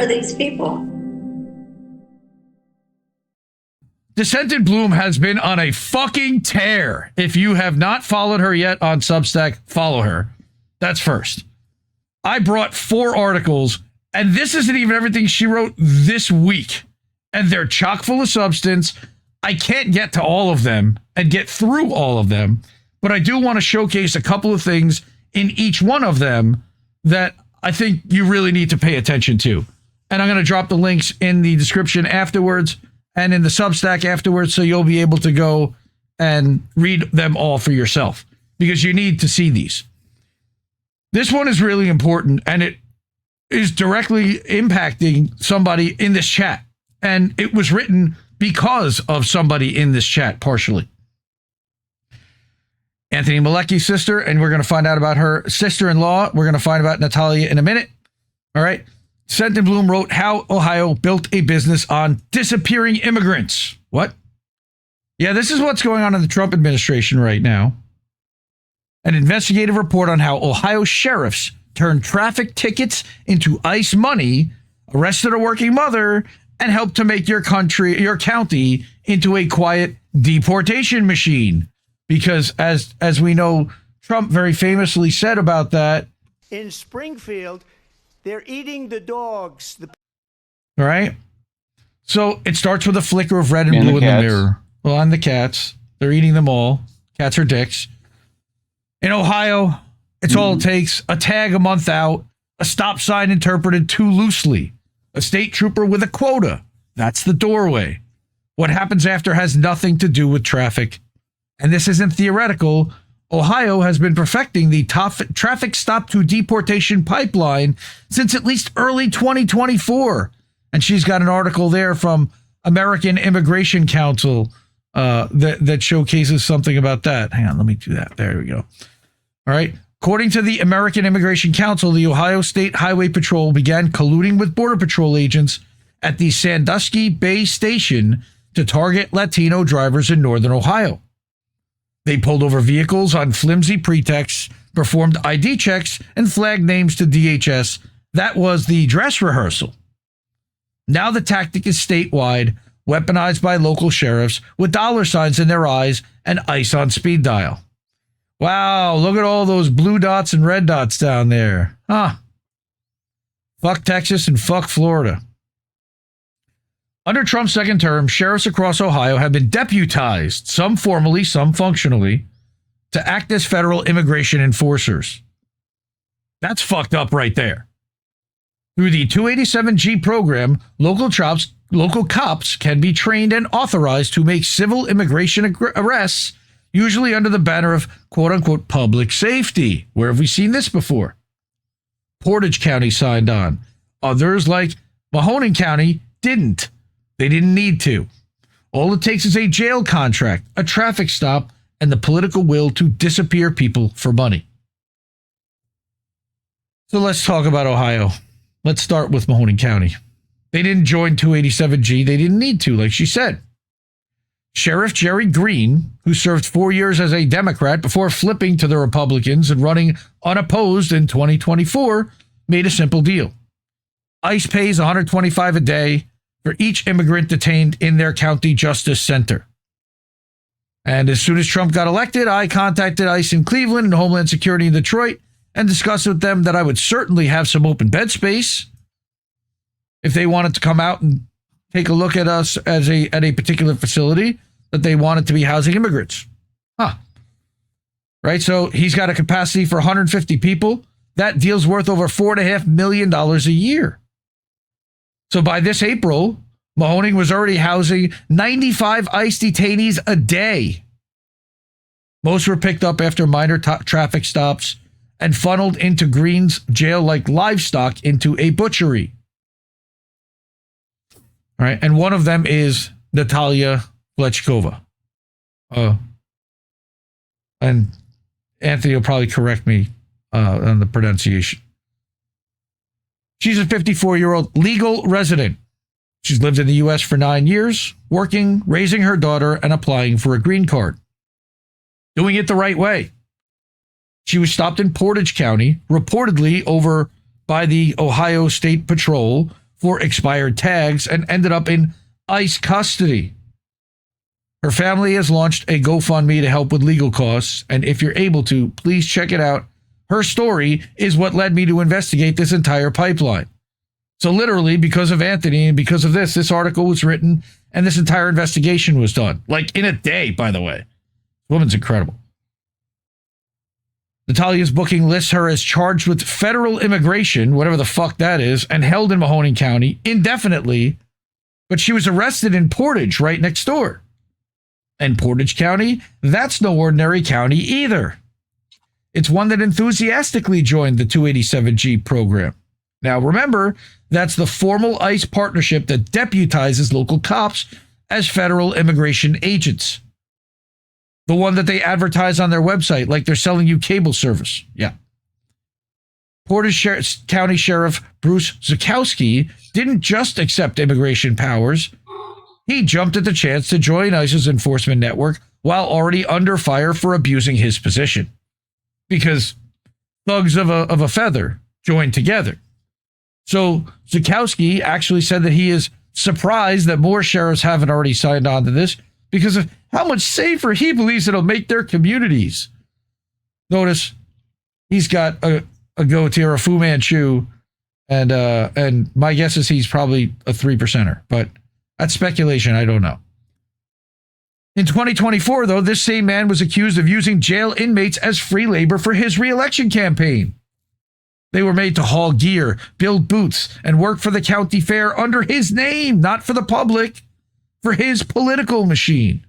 are these people? Descent in Bloom has been on a fucking tear. If you have not followed her yet on Substack, follow her. That's first. I brought 4 articles, and this isn't even everything she wrote this week. And they're chock full of substance. I can't get to all of them and get through all of them, but I do want to showcase a couple of things in each one of them that I think you really need to pay attention to. And I'm going to drop the links in the description afterwards and in the Substack afterwards, so you'll be able to go and read them all for yourself, because you need to see these. This one is really important, and it is directly impacting somebody in this chat. And it was written because of somebody in this chat, partially. Anthony Malecki's sister, and we're going to find out about her sister-in-law. We're going to find about Natalia in a minute. All right. Descent in Bloom wrote how Ohio built a business on disappearing immigrants. What? Yeah, this is what's going on in the Trump administration right now. An investigative report on how Ohio sheriffs turned traffic tickets into ICE money, arrested a working mother, and helped to make your county into a quiet deportation machine. Because as we know, Trump very famously said about that. In Springfield, they're eating the dogs. All right. So it starts with a flicker of red and blue in the mirror. Well, and the cats. They're eating them all. Cats are dicks. In Ohio, it's all it takes. A tag a month out. A stop sign interpreted too loosely. A state trooper with a quota. That's the doorway. What happens after has nothing to do with traffic. And this isn't theoretical. Ohio has been perfecting the traffic stop to deportation pipeline since at least early 2024. And she's got an article there from American Immigration Council that showcases something about that. Hang on, let me do that. There we go. All right. According to the American Immigration Council, the Ohio State Highway Patrol began colluding with Border Patrol agents at the Sandusky Bay Station to target Latino drivers in northern Ohio. They pulled over vehicles on flimsy pretexts, performed ID checks, and flagged names to DHS. That was the dress rehearsal. Now the tactic is statewide, weaponized by local sheriffs with dollar signs in their eyes and ICE on speed dial. Wow, look at all those blue dots and red dots down there. Huh. Fuck Texas and fuck Florida. Under Trump's second term, sheriffs across Ohio have been deputized, some formally, some functionally, to act as federal immigration enforcers. That's fucked up right there. Through the 287G program, local cops can be trained and authorized to make civil immigration arrests, usually under the banner of quote-unquote public safety. Where have we seen this before? Portage County signed on. Others, like Mahoning County, didn't. They didn't need to. All it takes is a jail contract, a traffic stop, and the political will to disappear people for money. So let's talk about Ohio. Let's start with Mahoning County. They didn't join 287G. They didn't need to, like she said. Sheriff Jerry Green, who served 4 years as a Democrat before flipping to the Republicans and running unopposed in 2024, made a simple deal. ICE pays $125 a day for each immigrant detained in their county justice center. And as soon as Trump got elected, I contacted ICE in Cleveland and Homeland Security in Detroit and discussed with them that I would certainly have some open bed space if they wanted to come out and take a look at us as at a particular facility that they wanted to be housing immigrants. Right? So he's got a capacity for 150 people. That deal's worth over $4.5 million a year. So by this April, Mahoning was already housing 95 ICE detainees a day. Most were picked up after minor traffic stops and funneled into Green's jail like livestock into a butchery. All right, and one of them is Natalia Flechkova. And Anthony will probably correct me on the pronunciation. She's a 54-year-old legal resident. She's lived in the U.S. for 9 years, working, raising her daughter, and applying for a green card. Doing it the right way. She was stopped in Portage County, reportedly over by the Ohio State Patrol, for expired tags and ended up in ICE custody. Her family has launched a GoFundMe to help with legal costs, and if you're able to, please check it out. Her story is what led me to investigate this entire pipeline. So literally, because of Anthony and because of this article was written and this entire investigation was done. Like in a day, by the way. This woman's incredible. Natalia's booking lists her as charged with federal immigration, whatever the fuck that is, and held in Mahoning County indefinitely, but she was arrested in Portage right next door. And Portage County, that's no ordinary county either. It's one that enthusiastically joined the 287G program. Now remember, that's the formal ICE partnership that deputizes local cops as federal immigration agents. The one that they advertise on their website like they're selling you cable service. Yeah. Portage County Sheriff Bruce Zukowski didn't just accept immigration powers. He jumped at the chance to join ICE's enforcement network while already under fire for abusing his position. Because thugs of a feather joined together. So Zukowski actually said that he is surprised that more sheriffs haven't already signed on to this because of how much safer he believes it'll make their communities. Notice he's got a goatee or a Fu Manchu, and my guess is he's probably a 3%er, but that's speculation. I don't know. In 2024, though, this same man was accused of using jail inmates as free labor for his re-election campaign. They were made to haul gear, build booths, and work for the county fair under his name, not for the public, for his political machine.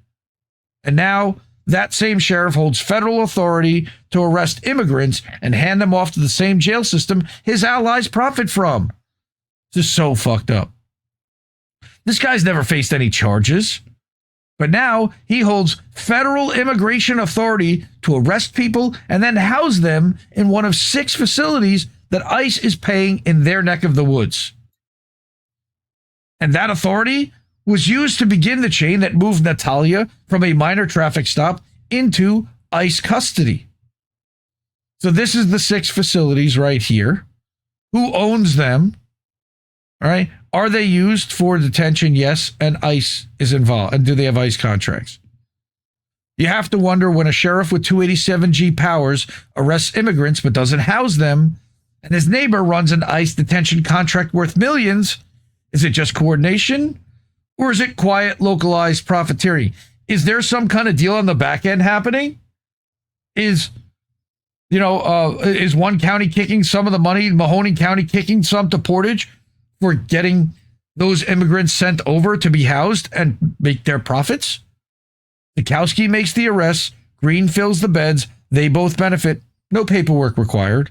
And now that same sheriff holds federal authority to arrest immigrants and hand them off to the same jail system his allies profit from. Just so fucked up. This guy's never faced any charges. But now he holds federal immigration authority to arrest people and then house them in one of 6 facilities that ICE is paying in their neck of the woods. And that authority was used to begin the chain that moved Natalia from a minor traffic stop into ICE custody. So this is the 6 facilities right here. Who owns them? All right. Are they used for detention? Yes. And ICE is involved. And do they have ICE contracts? You have to wonder, when a sheriff with 287G powers arrests immigrants but doesn't house them, and his neighbor runs an ICE detention contract worth millions, is it just coordination? Or is it quiet, localized profiteering? Is there some kind of deal on the back end happening? Is one county kicking some of the money, Mahoning County kicking some to Portage for getting those immigrants sent over to be housed and make their profits? Zukowski makes the arrests, Green fills the beds, they both benefit, no paperwork required.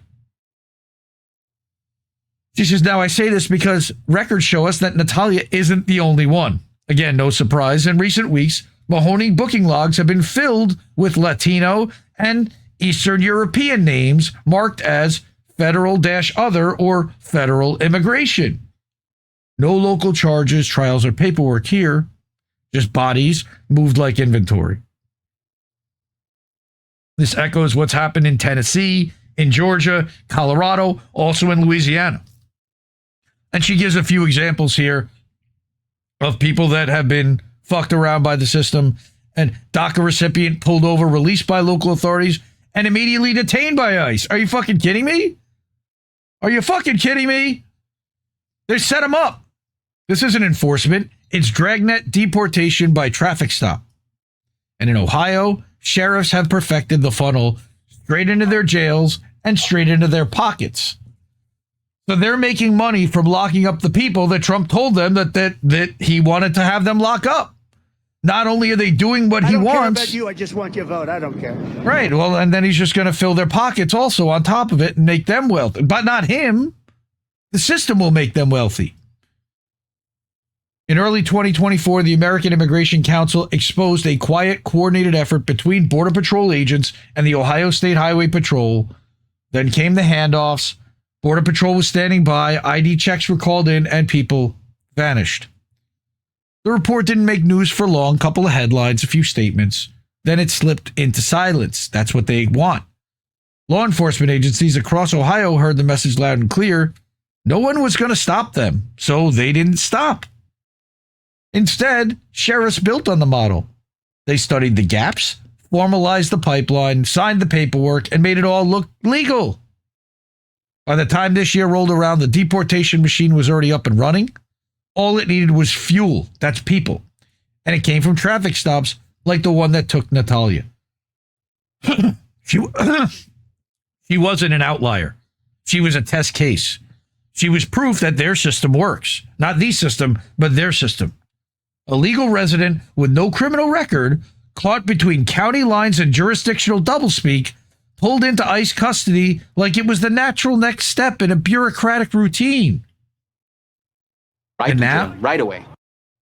She says, now I say this because records show us that Natalia isn't the only one. Again, no surprise. In recent weeks, Mahoning booking logs have been filled with Latino and Eastern European names marked as federal-other or federal immigration. No local charges, trials, or paperwork here. Just bodies moved like inventory. This echoes what's happened in Tennessee, in Georgia, Colorado, also in Louisiana. And she gives a few examples here of people that have been fucked around by the system, and DACA recipient pulled over, released by local authorities, and immediately detained by ICE. Are you fucking kidding me? Are you fucking kidding me? They set him up. This isn't enforcement. It's dragnet deportation by traffic stop. And in Ohio, sheriffs have perfected the funnel straight into their jails and straight into their pockets. So they're making money from locking up the people that Trump told them that he wanted to have them lock up. Not only are they doing what he wants. I don't care about you. I just want your vote. I don't care. Right. Well, and then he's just going to fill their pockets also on top of it and make them wealthy. But not him. The system will make them wealthy. In early 2024, the American Immigration Council exposed a quiet, coordinated effort between Border Patrol agents and the Ohio State Highway Patrol. Then came the handoffs. Border Patrol was standing by, ID checks were called in, and people vanished. The report didn't make news for long, couple of headlines, a few statements. Then it slipped into silence. That's what they want. Law enforcement agencies across Ohio heard the message loud and clear. No one was going to stop them, so they didn't stop. Instead, sheriffs built on the model. They studied the gaps, formalized the pipeline, signed the paperwork, and made it all look legal. By the time this year rolled around, the deportation machine was already up and running. All it needed was fuel. That's people. And it came from traffic stops like the one that took Natalia. She wasn't an outlier. She was a test case. She was proof that their system works. Not the system, but their system. A legal resident with no criminal record, caught between county lines and jurisdictional doublespeak, pulled into ICE custody like it was the natural next step in a bureaucratic routine. Right away.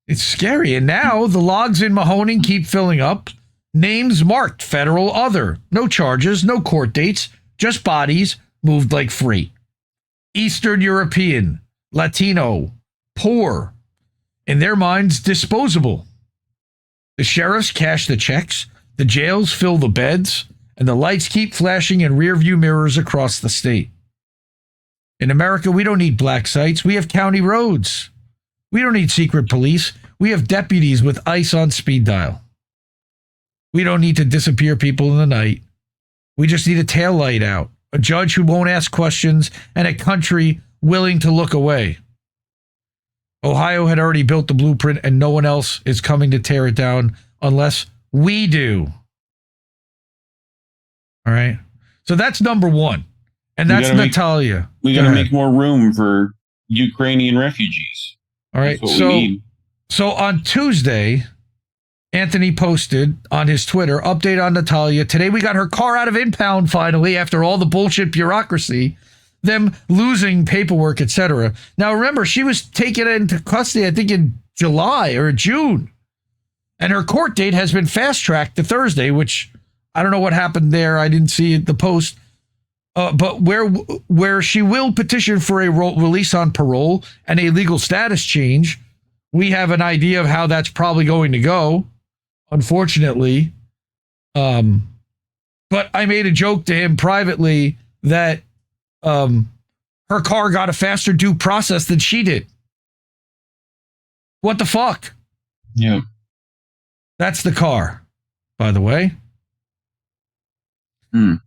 It's scary. And now the logs in Mahoning keep filling up. Names marked federal other. No charges, no court dates, just bodies moved like freight. Eastern European, Latino, poor. In their minds, disposable. The sheriffs cash the checks, the jails fill the beds, and the lights keep flashing in rearview mirrors across the state. In America, we don't need black sites. We have county roads. We don't need secret police. We have deputies with ICE on speed dial. We don't need to disappear people in the night. We just need a taillight out, a judge who won't ask questions, and a country willing to look away. Ohio had already built the blueprint, and no one else is coming to tear it down unless we do. All right? So that's number one. And that's Natalia. We got to make more room for Ukrainian refugees. All right. So on Tuesday, Anthony posted on his Twitter, update on Natalia. Today we got her car out of impound finally after all the bullshit bureaucracy, them losing paperwork, etc. Now remember, she was taken into custody, I think in July or June. And her court date has been fast-tracked to Thursday, which I don't know what happened there. I didn't see the post. But where she will petition for a release on parole and a legal status change, we have an idea of how that's probably going to go, unfortunately. But I made a joke to him privately that her car got a faster due process than she did. What the fuck? Yeah. That's the car, by the way.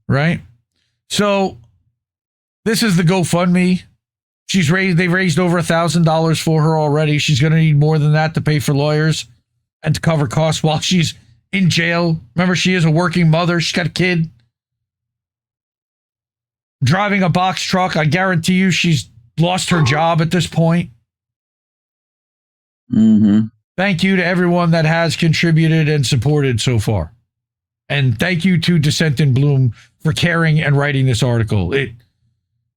Right? So this is the GoFundMe. They've raised over $1,000 for her already. She's going to need more than that to pay for lawyers and to cover costs while she's in jail. Remember, she is a working mother. She's got a kid. Driving a box truck. I guarantee you she's lost her job at this point. Thank you to everyone that has contributed and supported so far. And thank you to Dissent in Bloom for caring and writing this article. It,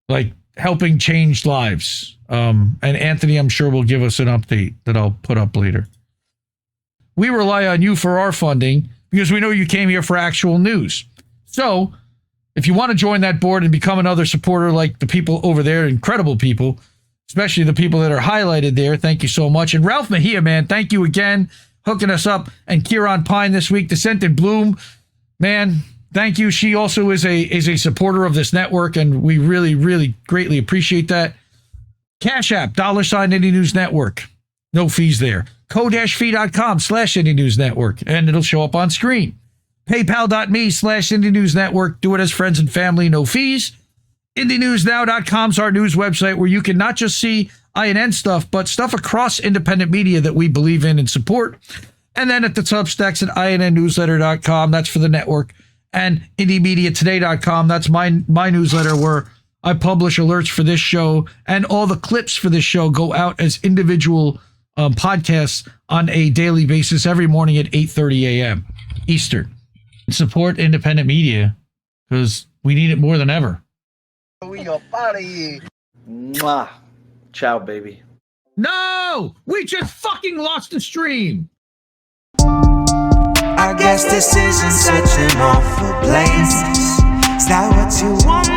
like, helping change lives. And Anthony, I'm sure, will give us an update that I'll put up later. We rely on you for our funding because we know you came here for actual news. So if you want to join that board and become another supporter like the people over there, incredible people, especially the people that are highlighted there, thank you so much. And Ralph Mejia, man, thank you again, hooking us up. And Kieran Pine this week, Dissent in Bloom, man, thank you. She also is a supporter of this network, and we really, really greatly appreciate that. Cash App, $ Indie News Network. No fees there. co-fi.com/Indie News Network, and it'll show up on screen. PayPal.me/Indie News Network. Do it as friends and family, no fees. IndieNewsNow.com is our news website where you can not just see INN stuff, but stuff across independent media that we believe in and support. And then at the Substacks at INNnewsletter.com, that's for the network. And IndieMediaToday.com, that's my newsletter where I publish alerts for this show, and all the clips for this show go out as individual podcasts on a daily basis every morning at 8:30 a.m. Eastern. Support independent media because we need it more than ever. We up out of here. Mwah. Ciao, baby. No! We just fucking lost the stream! I guess this isn't such an awful place. Is that what you want?